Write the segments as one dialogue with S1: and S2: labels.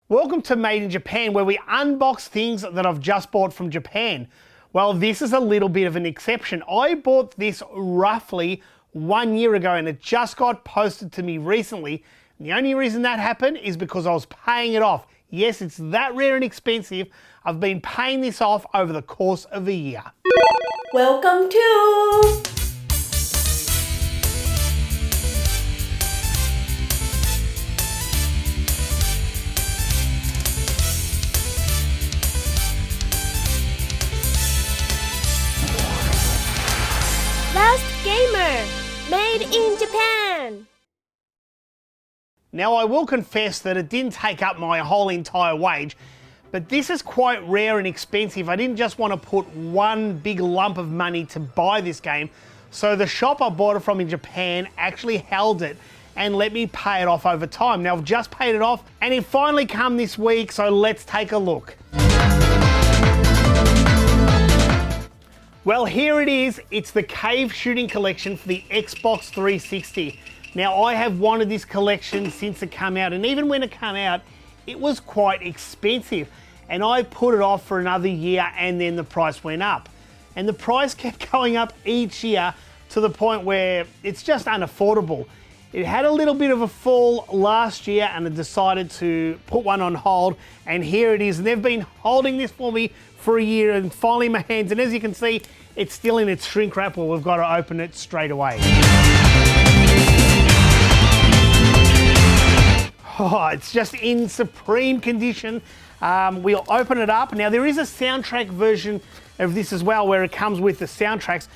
S1: Welcome to Made in Japan, where we unbox things that I've just bought from Japan. Well, this is a little bit of an exception. I bought this roughly 1 year ago and it just got posted to me recently. And the only reason that happened is because I was paying it off. Yes, it's that rare and expensive. I've been paying this off over the course of a year.
S2: Welcome to Last Gamer, made in Japan.
S1: Now, I will confess that it didn't take up my whole entire wage, but this is quite rare and expensive. I didn't just want to put one big lump of money to buy this game, so the shop I bought it from in Japan actually held it and let me pay it off over time. Now, I've just paid it off and it finally come this week, so let's take a look. Well, here it is. It's the Cave Shooting Collection for the Xbox 360. Now, I have wanted this collection since it came out, and even when it came out, it was quite expensive. And I put it off for another year, and then the price went up. And the price kept going up each year to the point where it's just unaffordable. It had a little bit of a fall last year, and I decided to put one on hold, and here it is. And they've been holding this for me for a year, and finally in my hands, and as you can see, it's still in its shrink wrap. Well, we've got to open it straight away. Oh, it's just in supreme condition. We'll open it up. Now, there is a soundtrack version of this as well, where it comes with the soundtracks.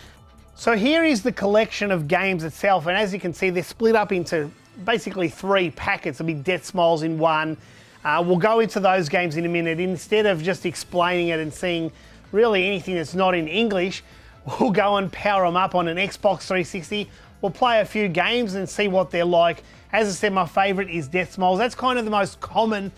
S1: So here is the collection of games itself, and as you can see, they're split up into basically 3 packets. There'll be Deathsmiles in one. We'll go into those games in a minute. Instead of just explaining it and seeing really anything that's not in English, we'll go and power them up on an Xbox 360. We'll play a few games and see what they're like. As I said, my favorite is Deathsmiles. That's kind of the most common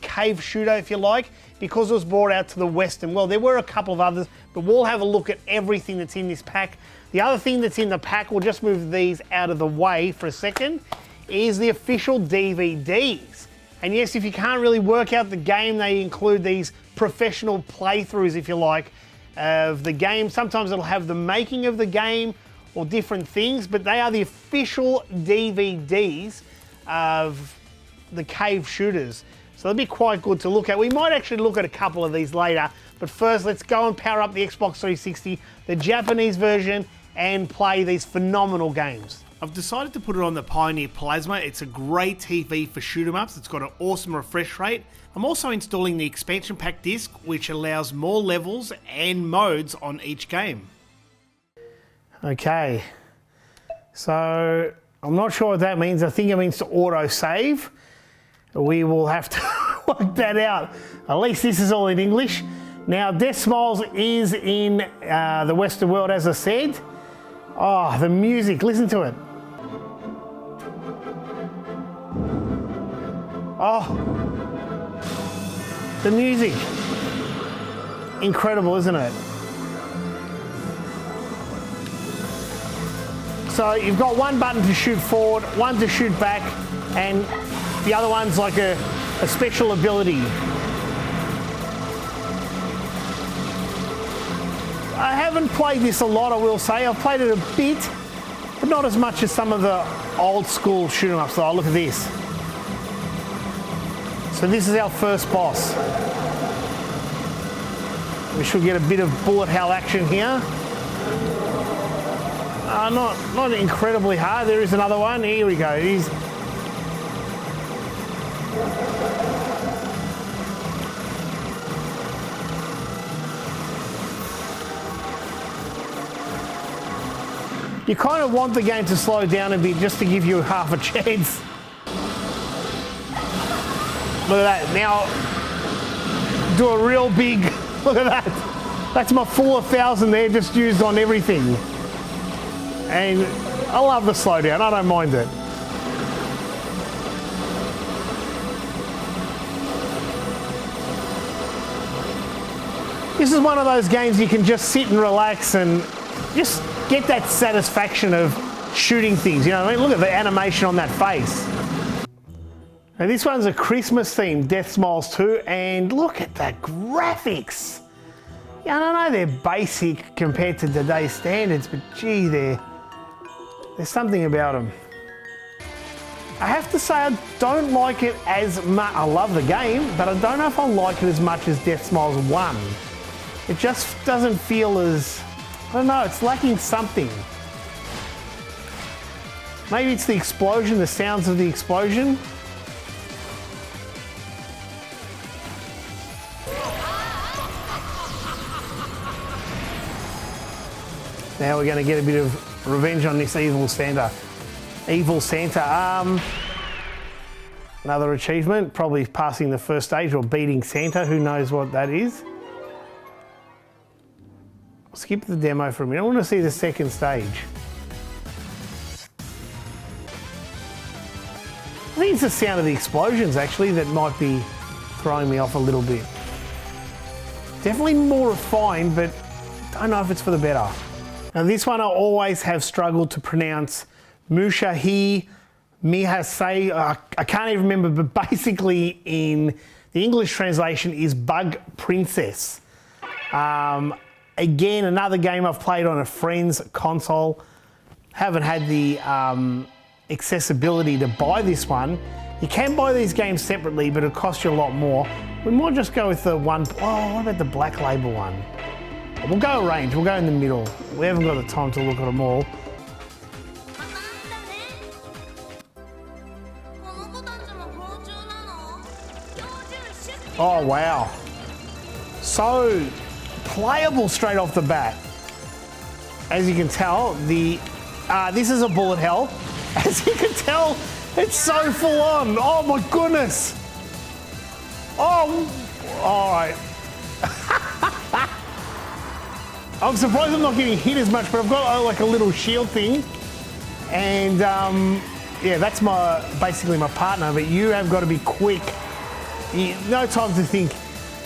S1: cave shooter, if you like, because it was brought out to the Western world. There were a couple of others, but we'll have a look at everything that's in this pack. The other thing that's in the pack, we'll just move these out of the way for a second, is the official DVDs. And yes, if you can't really work out the game, they include these professional playthroughs, if you like, of the game. Sometimes it'll have the making of the game or different things, but they are the official DVDs of the cave shooters. So they'll be quite good to look at. We might actually look at a couple of these later, but first let's go and power up the Xbox 360, the Japanese version, and play these phenomenal games. I've decided to put it on the Pioneer Plasma. It's a great TV for shoot 'em ups. It's got an awesome refresh rate. I'm also installing the expansion pack disc, which allows more levels and modes on each game. Okay, so I'm not sure what that means. I think it means to auto save. We will have to work that out. At least this is all in English. Now, Deathsmiles is in the Western world, as I said. Oh, the music, listen to it. Oh, the music. Incredible, isn't it? So you've got one button to shoot forward, one to shoot back, and the other one's like a special ability. I haven't played this a lot, I will say. I've played it a bit, but not as much as some of the old school shoot 'em ups. So look at this. So this is our first boss. We should get a bit of bullet hell action here. Not incredibly hard. There is another one. Here we go. It is. You kind of want the game to slow down a bit just to give you half a chance. Look at that. Now, do a real big, look at that. That's my full 1,000 there, just used on everything. And I love the slowdown, I don't mind it. This is one of those games you can just sit and relax and just get that satisfaction of shooting things. You know what I mean? Look at the animation on that face. Now this one's a Christmas themed Deathsmiles 2, and look at the graphics. Yeah, I know they're basic compared to today's standards, but gee, there's something about them. I have to say I don't like it as much. I love the game, but I don't know if I like it as much as Deathsmiles 1. It just doesn't feel as, I don't know, it's lacking something. Maybe it's the explosion, the sounds of the explosion. Now we're going to get a bit of revenge on this evil Santa. Evil Santa. Another achievement, probably passing the first stage or beating Santa. Who knows what that is? I'll skip the demo for a minute. I want to see the second stage. I think it's the sound of the explosions actually that might be throwing me off a little bit. Definitely more refined, but don't know if it's for the better. Now this one I always have struggled to pronounce. Mushihimesama Futari. I can't even remember, but basically in the English translation is Bug Princess. Again, another game I've played on a friend's console. Haven't had the accessibility to buy this one. You can buy these games separately, but it'll cost you a lot more. We might just go with the one, oh, what about the black label one? We'll go arrange, we'll go in the middle. We haven't got the time to look at them all. Oh wow. So playable straight off the bat. As you can tell, this is a bullet hell. As you can tell, it's so full on. Oh my goodness. Oh, all right. I'm surprised I'm not getting hit as much, but I've got like a little shield thing. And yeah, that's basically my partner, but you have got to be quick. No time to think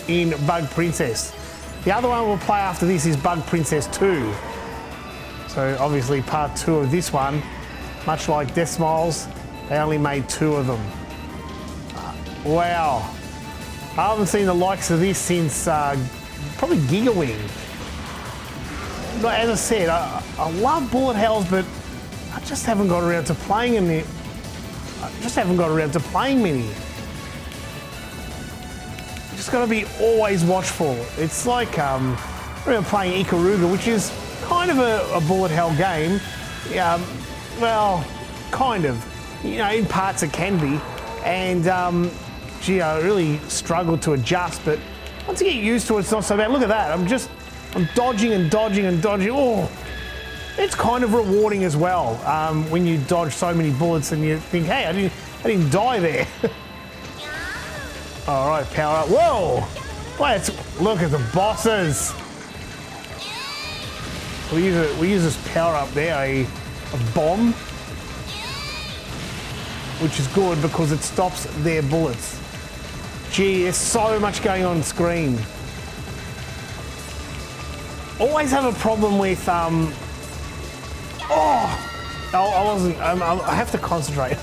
S1: in Bug Princess. The other one we'll play after this is Bug Princess 2. So obviously part 2 of this one, much like Deathsmiles, they only made 2 of them. Wow. I haven't seen the likes of this since probably Gigawing. But as I said, I love bullet hells, but I just haven't got around to playing them. I just haven't got around to playing many. Just got to be always watchful. It's like I remember playing Ikaruga, which is kind of a bullet hell game. Well, kind of. You know, in parts it can be. And gee, I really struggled to adjust, but once you get used to it, it's not so bad. Look at that. I'm dodging and dodging and dodging. Oh, it's kind of rewarding as well when you dodge so many bullets and you think, hey, I didn't die there. All right, power up. Whoa! Let's look at the bosses. We use this power up there, a bomb, which is good because it stops their bullets. Gee, there's so much going on screen. Always have a problem with I have to concentrate.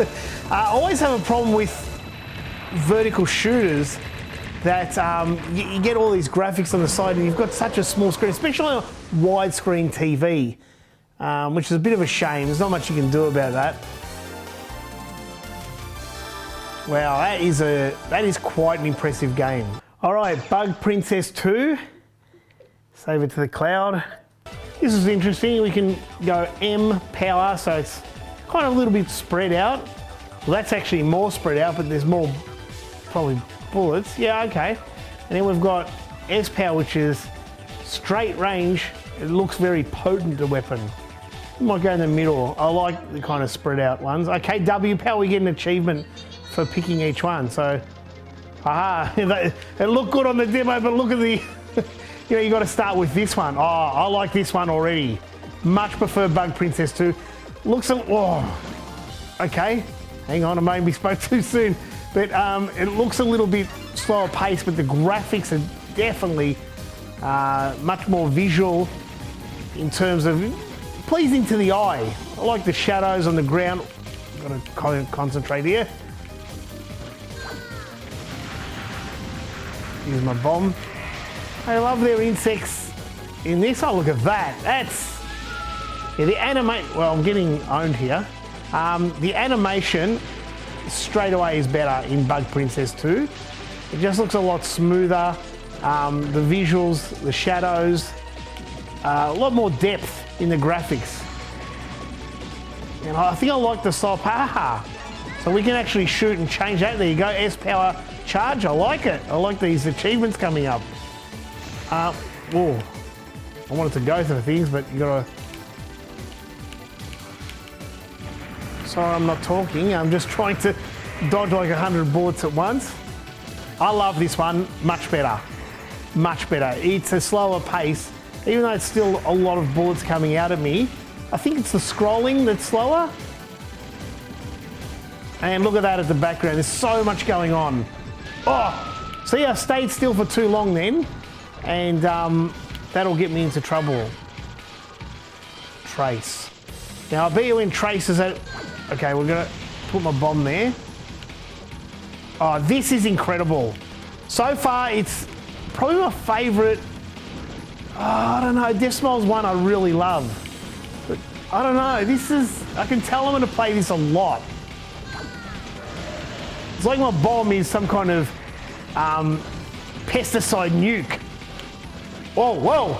S1: I always have a problem with vertical shooters that you get all these graphics on the side and you've got such a small screen, especially on a widescreen TV, which is a bit of a shame. There's not much you can do about that. Wow, that is quite an impressive game. All right, Bug Princess 2. Save it to the cloud. This is interesting. We can go M power, so it's kind of a little bit spread out. Well, that's actually more spread out, but there's more probably bullets. Yeah, okay. And then we've got S power, which is straight range. It looks very potent, a weapon. We might go in the middle. I like the kind of spread out ones. Okay, W power, we get an achievement for picking each one. So, aha, it looked good on the demo, but look at the, you know, you got to start with this one. Oh, I like this one already. Much prefer Bug Princess 2. Looks, okay. Hang on, I maybe spoke too soon. But it looks a little bit slower paced, but the graphics are definitely much more visual in terms of pleasing to the eye. I like the shadows on the ground. Got to concentrate here. Here's my bomb. I love their insects in this. Oh, look at that. That's... Yeah, the well, I'm getting owned here. The animation straight away is better in Bug Princess 2. It just looks a lot smoother. The visuals, the shadows, a lot more depth in the graphics. And I think I like the style. So we can actually shoot and change that. There you go, S-Power charge. I like it. I like these achievements coming up. Whoa. I wanted to go for things, but you gotta... Sorry, I'm not talking. I'm just trying to dodge like 100 bullets at once. I love this one much better. Much better. It's a slower pace, even though it's still a lot of bullets coming out at me. I think it's the scrolling that's slower. And look at that at the background. There's so much going on. Oh, see, I stayed still for too long then, and that'll get me into trouble. Trace. Now, I bet you when Trace is at... Okay, we're gonna put my bomb there. Oh, this is incredible. So far, it's probably my favorite. Oh, I don't know, Deathsmiles 1 I really love. But I don't know, this is, I can tell I'm gonna play this a lot. It's like my bomb is some kind of pesticide nuke. Whoa, whoa.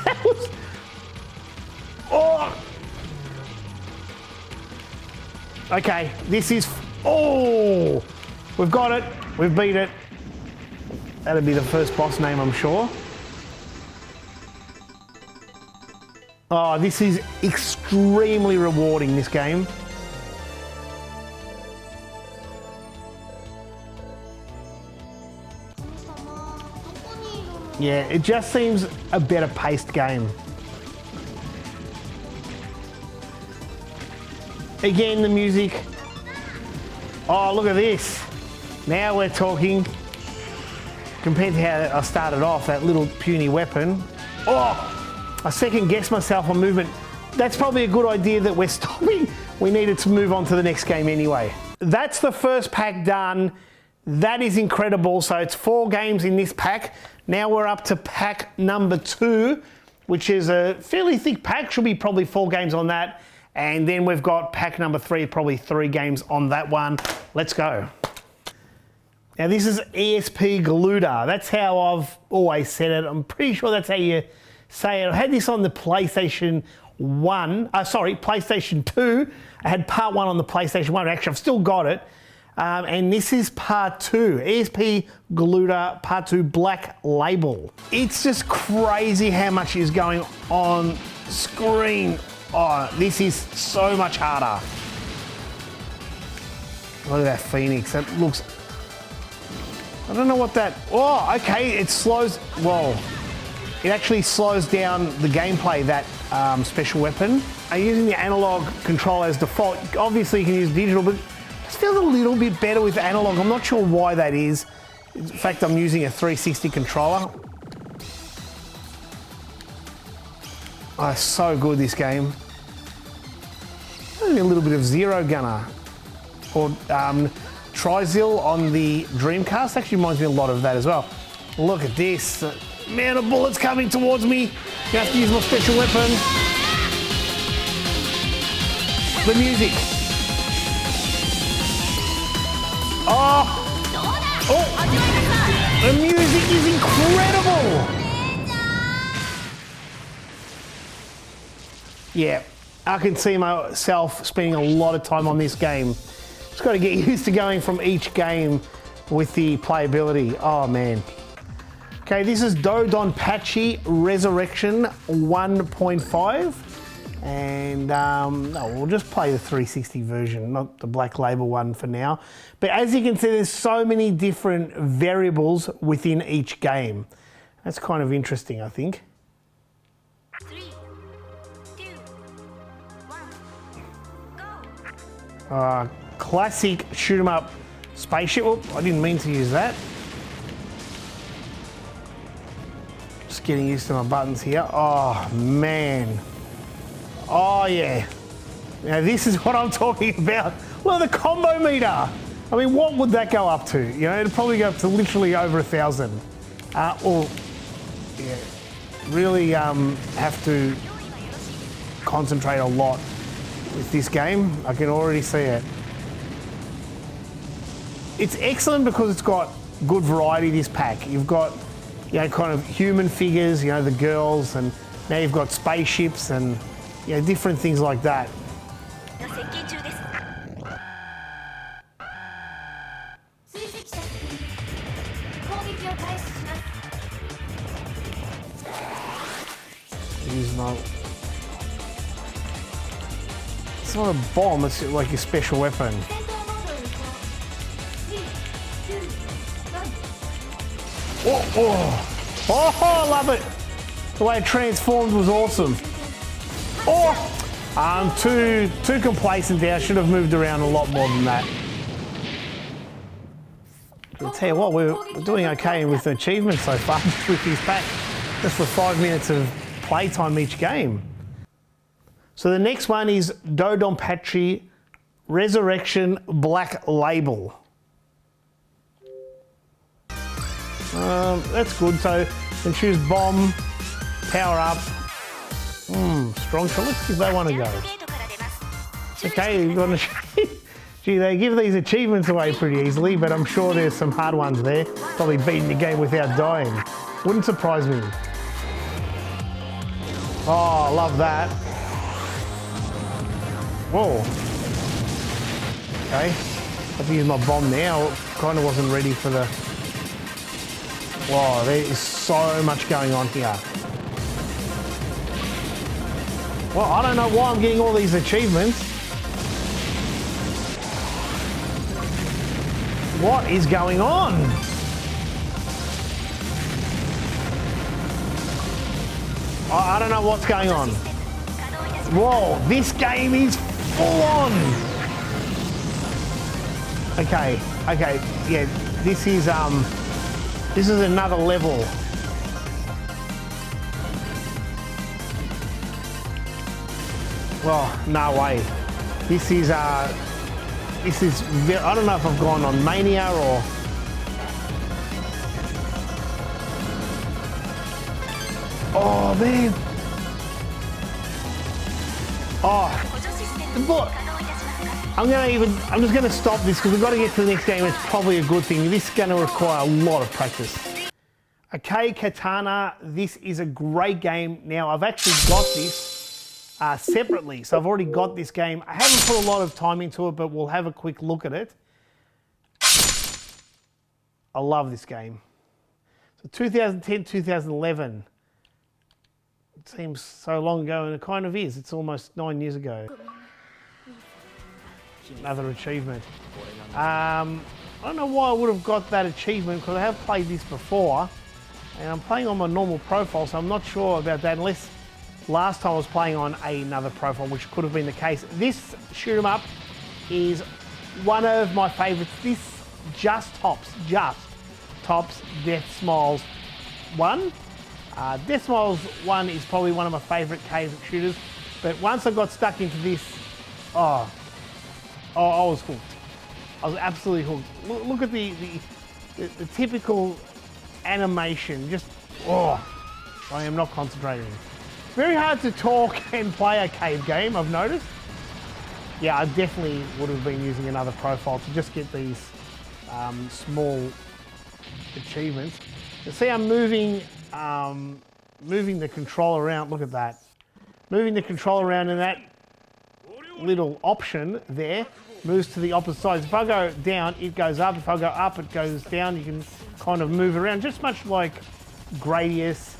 S1: That was, oh. Okay, this is, oh, we've got it, we've beat it. That'll be the first boss name, I'm sure. Oh, this is extremely rewarding, this game. Yeah, it just seems a better paced game. Again, the music. Oh, look at this. Now we're talking. Compared to how I started off, that little puny weapon. Oh, I second guessed myself on movement. That's probably a good idea that we're stopping. We needed to move on to the next game anyway. That's the first pack done. That is incredible. So it's 4 games in this pack. Now we're up to pack number 2, which is a fairly thick pack. Should be probably 4 games on that. And then we've got pack number 3, probably 3 games on that one. Let's go. Now this is ESPgaluda. That's how I've always said it. I'm pretty sure that's how you say it. I had this on the PlayStation 2. I had part 1 on the PlayStation 1. Actually, I've still got it. And this is part 2. ESPgaluda part 2 Black Label. It's just crazy how much is going on screen. Oh, this is so much harder. Look at that Phoenix. That looks... I don't know what that... Oh, okay, it slows... Whoa. It actually slows down the gameplay, that special weapon. I'm using the analog control as default. Obviously, you can use digital, but it just feels a little bit better with analog. I'm not sure why that is. In fact, I'm using a 360 controller. Oh, so good, this game. Maybe a little bit of Zero Gunner or Trizil on the Dreamcast. Actually reminds me a lot of that as well. Look at this. Man of bullets coming towards me. You have to use my special weapon. The music. Oh! Oh! The music is incredible! Yeah, I can see myself spending a lot of time on this game. Just got to get used to going from each game with the playability. Oh man. Okay, this is DoDonPachi Resurrection 1.5. And no, we'll just play the 360 version, not the Black Label one for now. But as you can see, there's so many different variables within each game. That's kind of interesting, I think.
S2: 3, 2, 1, go!
S1: Classic shoot 'em up spaceship. Oh, I didn't mean to use that. Just getting used to my buttons here. Oh man. Oh yeah. Now this is what I'm talking about. Look at the combo meter. I mean, what would that go up to? You know, it'd probably go up to literally over 1,000. Or, yeah, really have to concentrate a lot with this game. I can already see it. It's excellent because it's got good variety, this pack. You've got, you know, kind of human figures, you know, the girls, and now you've got spaceships and, you know, different things like that. It's not a bomb, it's like a special weapon. Oh, I love it. The way it transformed was awesome. I'm too complacent there. I should have moved around a lot more than that. I'll tell you what, we're doing okay with the achievements so far with these packs. Just for 5 minutes of playtime each game. So the next one is DoDonPachi Resurrection Black Label. That's good. So you can choose bomb, power up, strong shot. Let's give that one a go. Okay, you've got to. Gee, they give these achievements away pretty easily, but I'm sure there's some hard ones there. Probably beating the game without dying. Wouldn't surprise me. Oh, I love that. Whoa. Okay. I have to use my bomb now. Kind of wasn't ready for the... Whoa, there is so much going on here. Well, I don't know why I'm getting all these achievements. What is going on? I don't know what's going on. Whoa, this game is full on. Okay, yeah, this is another level. Well, no way. This is I don't know if I've gone on Mania or... Oh, man. Oh, look. I'm just gonna stop this because we've got to get to the next game. It's probably a good thing. This is gonna require a lot of practice. Okay, Katana, this is a great game. Now, I've actually got this separately. So I've already got this game. I haven't put a lot of time into it, but we'll have a quick look at it. I love this game. So 2010, 2011. It seems so long ago, and it kind of is. It's almost 9 years ago. Another achievement. I don't know why I would have got that achievement because I have played this before, and I'm playing on my normal profile, so I'm not sure about that unless last time I was playing on another profile, which could have been the case. This shoot 'em up is one of my favourites. This just tops Deathsmiles 1. Deathsmiles 1 is probably one of my favourite cave shooters, but once I got stuck into this, I was hooked. I was absolutely hooked. Look at the typical animation. Just, I am not concentrating. Very hard to talk and play a cave game, I've noticed. Yeah, I definitely would have been using another profile to just get these small achievements. You see I'm moving the controller around. Look at that. Moving the controller around, and that little option there moves to the opposite side. If I go down, it goes up. If I go up, it goes down. You can kind of move around, just much like Gradius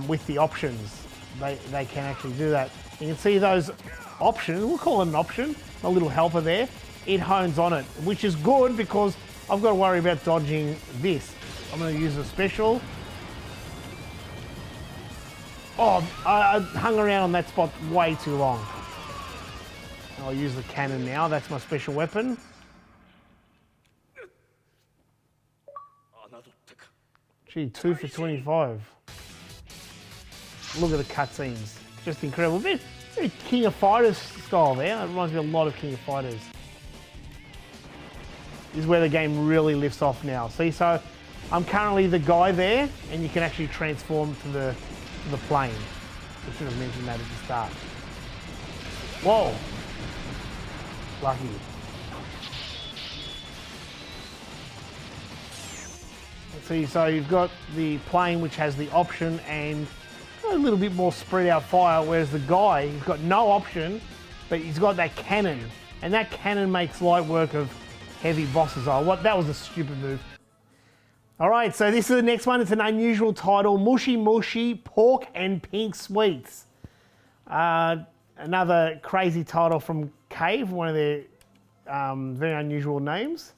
S1: with the options. They can actually do that. You can see those options, we'll call it an option, a little helper there. It hones on it, which is good because I've got to worry about dodging this. I'm going to use a special. Oh, I hung around on that spot way too long. I'll use the cannon now. That's my special weapon. Gee, 2 for 25. Look at the cutscenes. Just incredible. Very King of Fighters style there. It reminds me a lot of King of Fighters. is where the game really lifts off now. See, so I'm currently the guy there, and you can actually transform to the plane. I should have mentioned that at the start. Whoa! Lucky. See, so you've got the plane which has the option and a little bit more spread out fire, whereas the guy, he's got no option, but he's got that cannon, and that cannon makes light work of heavy bosses. Oh, what? That was a stupid move. All right, so this is the next one. It's an unusual title, Mushi Mushi Pork and Pink Sweets. Another crazy title from Cave, one of their very unusual names.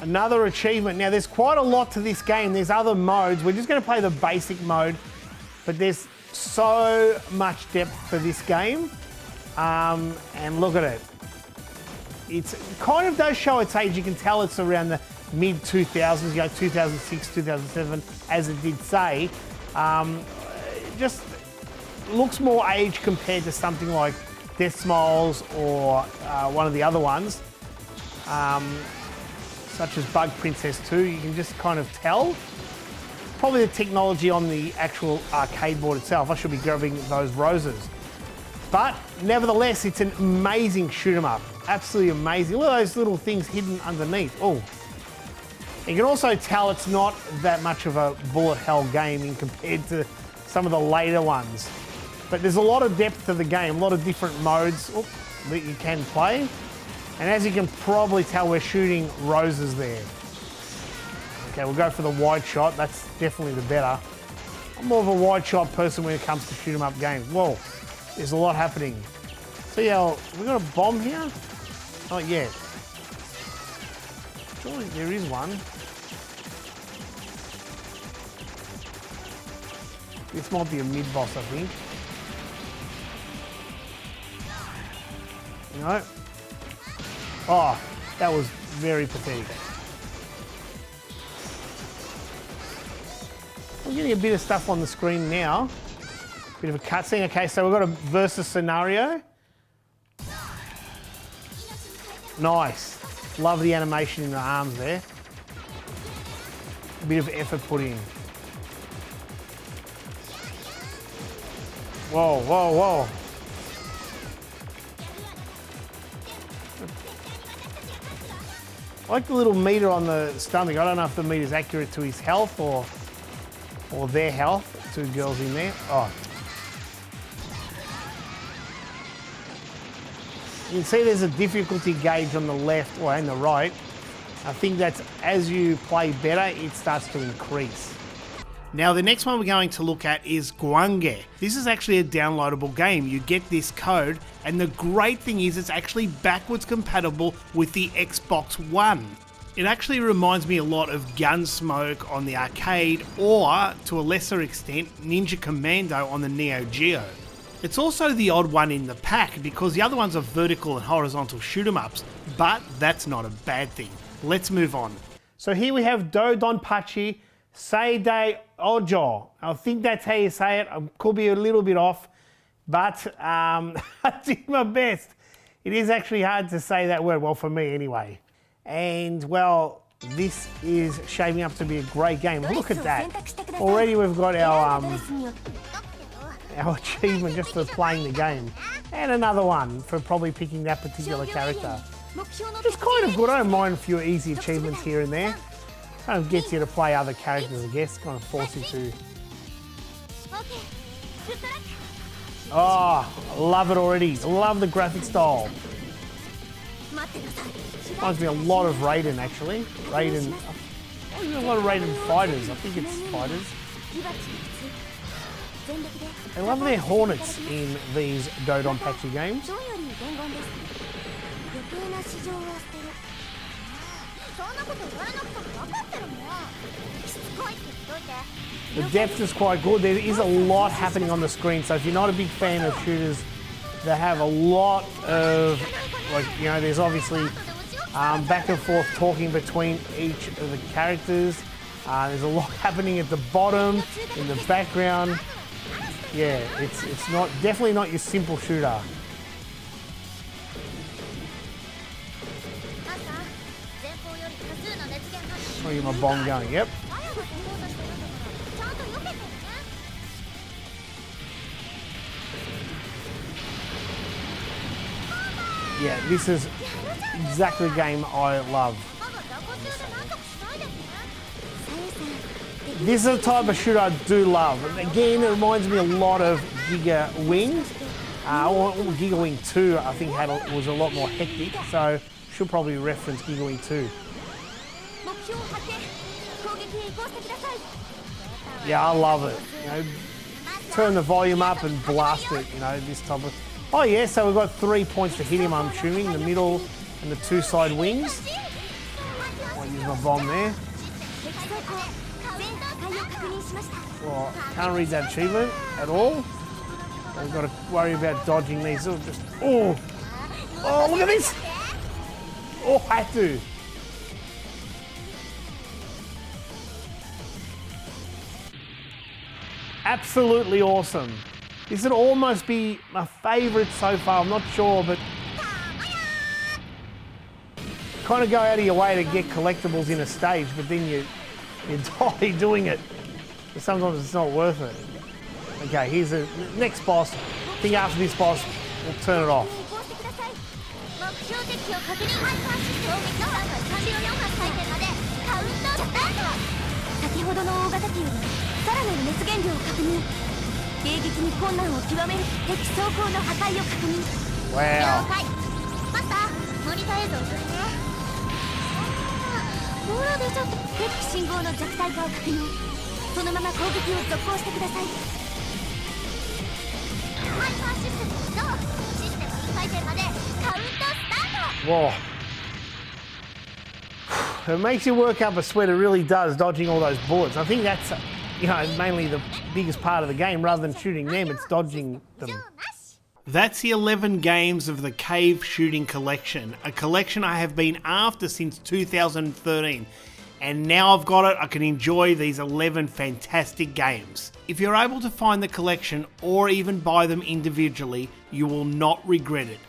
S1: Another achievement. Now, there's quite a lot to this game. There's other modes. We're just going to play the basic mode, but there's so much depth for this game. And look at it. It's kind of does show its age. You can tell it's around the mid-2000s, 2006, 2007, as it did say. It just looks more age compared to something like Deathsmiles or one of the other ones. Such as Bug Princess 2, you can just kind of tell. Probably the technology on the actual arcade board itself. I should be grabbing those roses. But nevertheless, it's an amazing shoot 'em up. Absolutely amazing. Look at those little things hidden underneath. Oh. You can also tell it's not that much of a bullet hell game in compared to some of the later ones. But there's a lot of depth to the game, a lot of different modes that you can play. And as you can probably tell, we're shooting roses there. Okay, we'll go for the wide shot. That's definitely the better. I'm more of a wide shot person when it comes to shoot 'em up games. Whoa, there's a lot happening. See how, we got a bomb here? Not yet. Surely there is one. This might be a mid-boss, I think. No. Oh, that was very pathetic. I'm getting a bit of stuff on the screen now. Bit of a cutscene. Okay, so we've got a versus scenario. Nice. Love the animation in the arms there. A bit of effort put in. Whoa, whoa, whoa. I like the little meter on the stomach. I don't know if the meter's accurate to his health or their health. Two girls in there. Oh. You can see there's a difficulty gauge on the left or and the right. I think that's as you play better, it starts to increase. Now the next one we're going to look at is Guange. This is actually a downloadable game. You get this code, and the great thing is it's actually backwards compatible with the Xbox One. It actually reminds me a lot of Gunsmoke on the arcade, or to a lesser extent Ninja Commando on the Neo Geo. It's also the odd one in the pack because the other ones are vertical and horizontal shoot 'em ups, but that's not a bad thing. Let's move on. So here we have DoDonPachi Seidei Ojo. I think that's how you say it. I could be a little bit off, but I did my best. It is actually hard to say that word, well, for me anyway. And well, this is shaping up to be a great game. Look at that. Already we've got our achievement just for playing the game. And another one for probably picking that particular character. It's kind of good. I don't mind a few easy achievements here and there. Kind of gets you to play other characters, I guess. Kind of force you to. Oh, I love it already. I love the graphic style. Reminds me a lot of Raiden, actually. Raiden. A lot of Raiden fighters. I think it's fighters. I love their hornets in these DoDonPachi games. The depth is quite good. There is a lot happening on the screen, so if you're not a big fan of shooters that have a lot of, like, you know, there's obviously back and forth talking between each of the characters. There's a lot happening at the bottom, in the background. Yeah, it's not definitely not your simple shooter. I'll get my bomb going, yep. Yeah, this is exactly the game I love. This is the type of shooter I do love. Again, it reminds me a lot of Giga Wing. Giga Wing 2, I think, was a lot more hectic, so should probably reference Giga Wing 2. Yeah, I love it. You know, turn the volume up and blast it. You know, this type of. Oh yeah, so we've got 3 points to hit him. I'm assuming the middle and the 2 side wings. I'll use my bomb there. Well, can't read that achievement at all. We've got to worry about dodging these. Look at this! Oh, I had to. Absolutely awesome. This would almost be my favourite so far. I'm not sure, but kind of go out of your way to get collectibles in a stage, but then you die doing it. But sometimes it's not worth it. Okay, here's the next boss. I think after this boss, we'll turn it off. Wow. Whoa. It makes you work up a sweat, it really does, dodging all those bullets. I think that's, you know, mainly the biggest part of the game. Rather than shooting them, it's dodging them. That's the 11 games of the Cave Shooting Collection, a collection I have been after since 2013. And now I've got it, I can enjoy these 11 fantastic games. If you're able to find the collection or even buy them individually, you will not regret it.